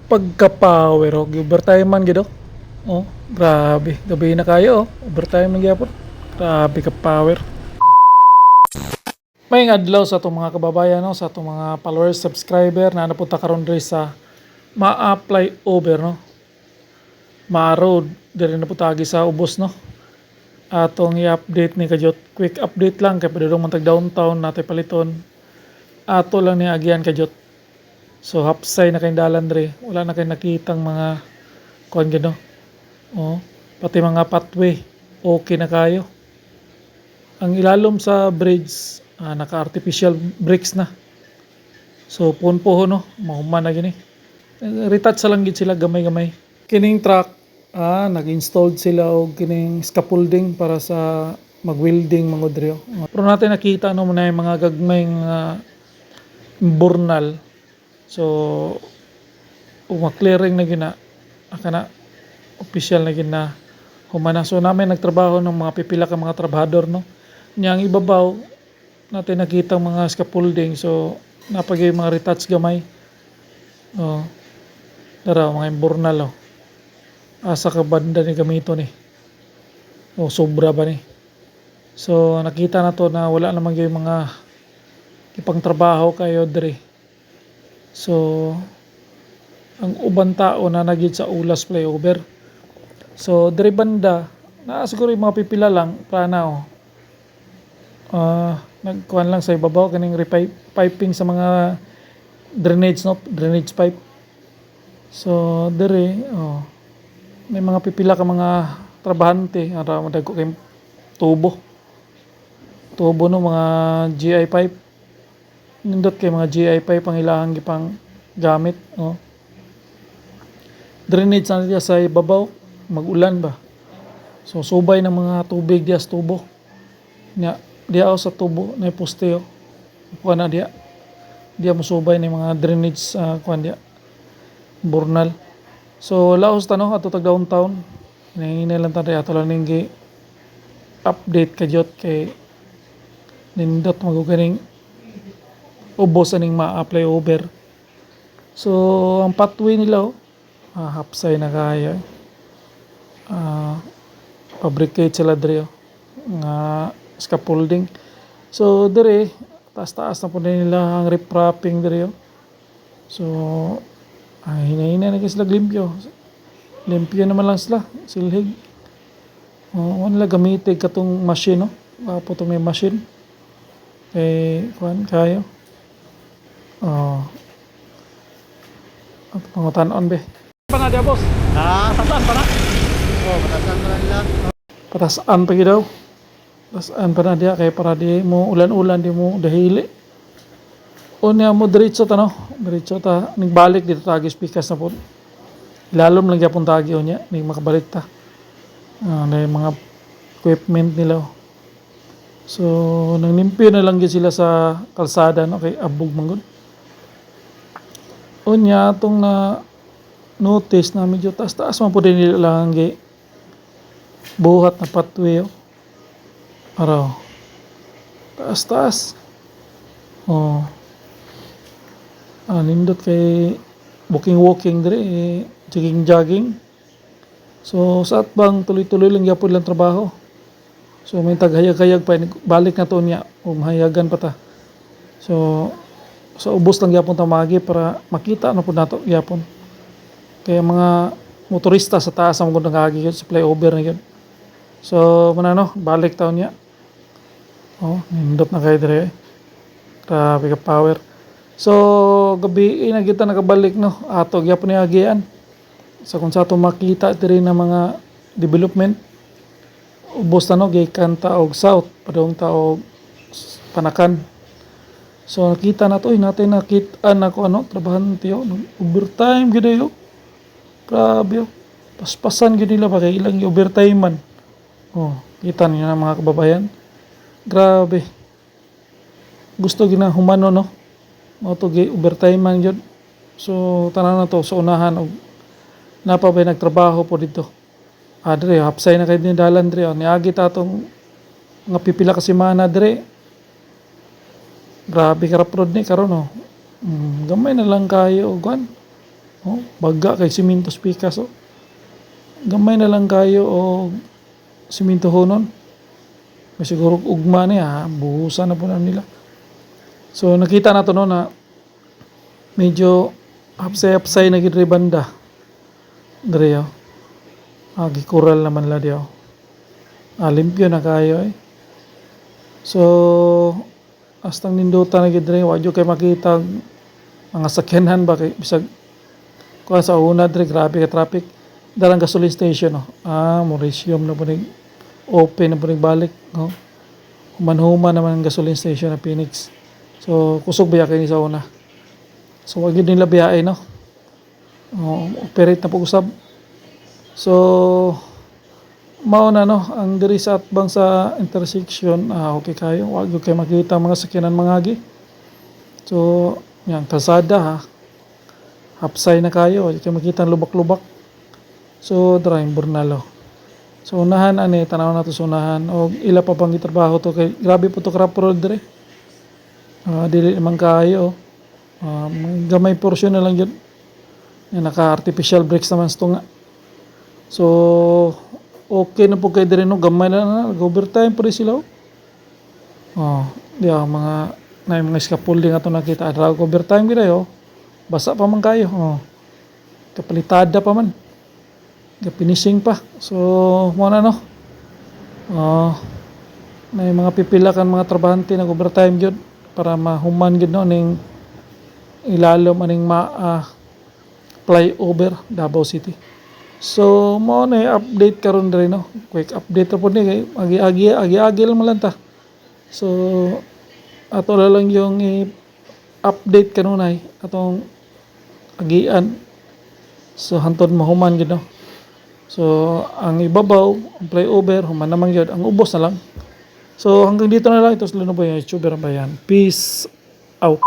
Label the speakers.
Speaker 1: Pagka-power oh, overtime man gid oh. Oh, grabe. Gabi na kayo oh. Overtime man gyapon. Grabe ka power. May adlaw sa atong mga kababayan no, sa atong mga followers, subscriber na napunta karon diri sa ma-apply over no. Ma-road diri na putagi sa ubos no. Atong i-update ni kajot. Quick update lang kay padulong man tag downtown natay paliton. Ato lang ni agian kajot. So hapsay na kay dalan diri. Wala na kay nakitang mga kuan gid no. Oh, pati mga pathway okay na kayo. Ang ilalom sa bridge naka-artificial bricks na. So punpo no, mahuman na gini. Retouch sa lang gid sila gamay-gamay. Kining truck nag-installed sila og kining scaffolding para sa mag-welding mga drio. Pero natin nakita no na yung mga gagmay nga burnal. So clearing na gina akana official na gina humana. So namin nagtrabaho ng mga pipila ka mga trabahador no. Nya ang ibabaw natin nakita mga scaffolding. So napagay mga retouch gamay. Oh. Dara mga burnal oh. Asa ka banda ni gamito ni. O sobra ba ni. So nakita na to na wala naman yung mga ipang trabaho kayo diri. So ang uban tao na nagid sa ulas flyover. So diri banda na siguro yung mga pipila lang plana oh. Nagkuhan lang sa ibabaw kaning piping sa mga drainage no, drainage pipe. So diri oh may mga pipila ka mga trabahante ara madagko kay tubo no mga GI pipe nindot kay mga GI pipe ang ilahang gipang gamit no. Drainage na diya sa ibabaw magulan ba, so subay ng mga tubig diya sa tubo nya diya sa tubo na poste kuan na diya mo subay ng mga drainage kuan diya burnal. So laos ta no ato tag downtown hinahinay lang ta ato lang ning update kadyot kay nindot maguganing ubos aning ma-apply over. So ang pathway nila hapsay na kaya fabricate sila diri nga scaffolding. So diri taas-taas na po nila ang riprapping diri so hinahinay na sila limpyo naman lang sila silhig wala gamitin katong machine no. Wapo to may machine kuan kayo at pangutanon be pa na dia boss patasaan pa na patasaan pa na nila patasaan pa gid daw patasaan pa na dia kay para di mo ulan-ulan di mo dahili unya mo diretso ta nagbalik dito tagi speakers na po ilalom lang gyapon tagi unya ning makabalik ta na yung mga equipment nila so nanglimpyo na lang gyud sila sa kalsada no kay abog man gud unya tong na notice na medyo taas man po din nila lang gi buhat na pathway araw taas nindot kay walking diri jogging so sa atbang tuloy-tuloy lang gyapon lang trabaho so may taghayag-hayag pa balik na to niya mahayagan pa ta so sa ubos lang gyapon ta magi para makita na pud nato gyapon kaya mga motorista sa taas ang gud nagagi sa flyover na gyud so manano balik taon niya nindot na kay dire grabe ka power. So gabi na kita nakabalik no ato gyapon ni agian sa kung sa ato makita diri na mga development ubos na no gikan ta og south padung ta og Panakan. So nakita na to natin nakita na ko trabahante overtime gid yo. Grabe paspasan gid nila ba kay ilang overtime man. Kita niyo na mga kababayan. Grabe. Gusto gina humano no. Mao to overtime man gyud. So tanan na to sa unahan og napabay nagtrabaho po dito. Dre hapsay na kay ni dalan dre niagi ta tong nga pipila ka semana dre. Grabe ka raprod ni karon Gamay na lang kayo og Oh, baga kay simintos pikas oh. Gamay na lang kayo o siminto honon. May siguro ugma niya, buhusan na po na nila. So nakita na to no na medyo hapsay-hapsay na gid banda. Dre oh. Gikural naman la diyo. Limpyo na kayo eh. So astang nindutan na gid dre, wa jud kay makita mga sakyanan ba kay bisag kuha sa una dre grabe ka traffic. Darang gasoline station oh. Mauritium na po open na po balik no. Human-human naman ang gasoline station na Phoenix. So kusog biya kay ni sa una. So wag yun nila biyahe no. Operate na po usab. So mao na no ang diri sa atbang sa intersection okay kayo wag gyud kay makita mga sakyanan mangagi. So yang kalsada ha. Hapsay na kayo, wag kay makita ang lubak-lubak. So driving burnalo. So unahan ani tanaw na to sa unahan og ila pa pang gitrabaho to kay grabe po to crop road dire. Dili man kayo. Gamay portion na lang yun. Naka-artificial brakes naman ito nga. So, okay na po kayo din no. Gamay na nag-overtime pa rin sila. Mga scaffolding ato nakita. Overtime kita yo. Basa pa man kayo. Kapalitada pa man. Finishing pa. So, muna no. May mga pipila kan mga trabahante nag-overtime yun. Para mahuman gid no ning ilalom aning flyover Davao City. So mo na update karon diri no. Quick update po ni kay agi-agi lang man ta. So ato na lang yung update kanunay atong agian. So hantod mahuman gid no. So ang ibabaw, ang flyover human naman gyud, ang ubos na lang. So hanggang dito na lang ito sa Lunoboy YouTuber Bayan. Peace out.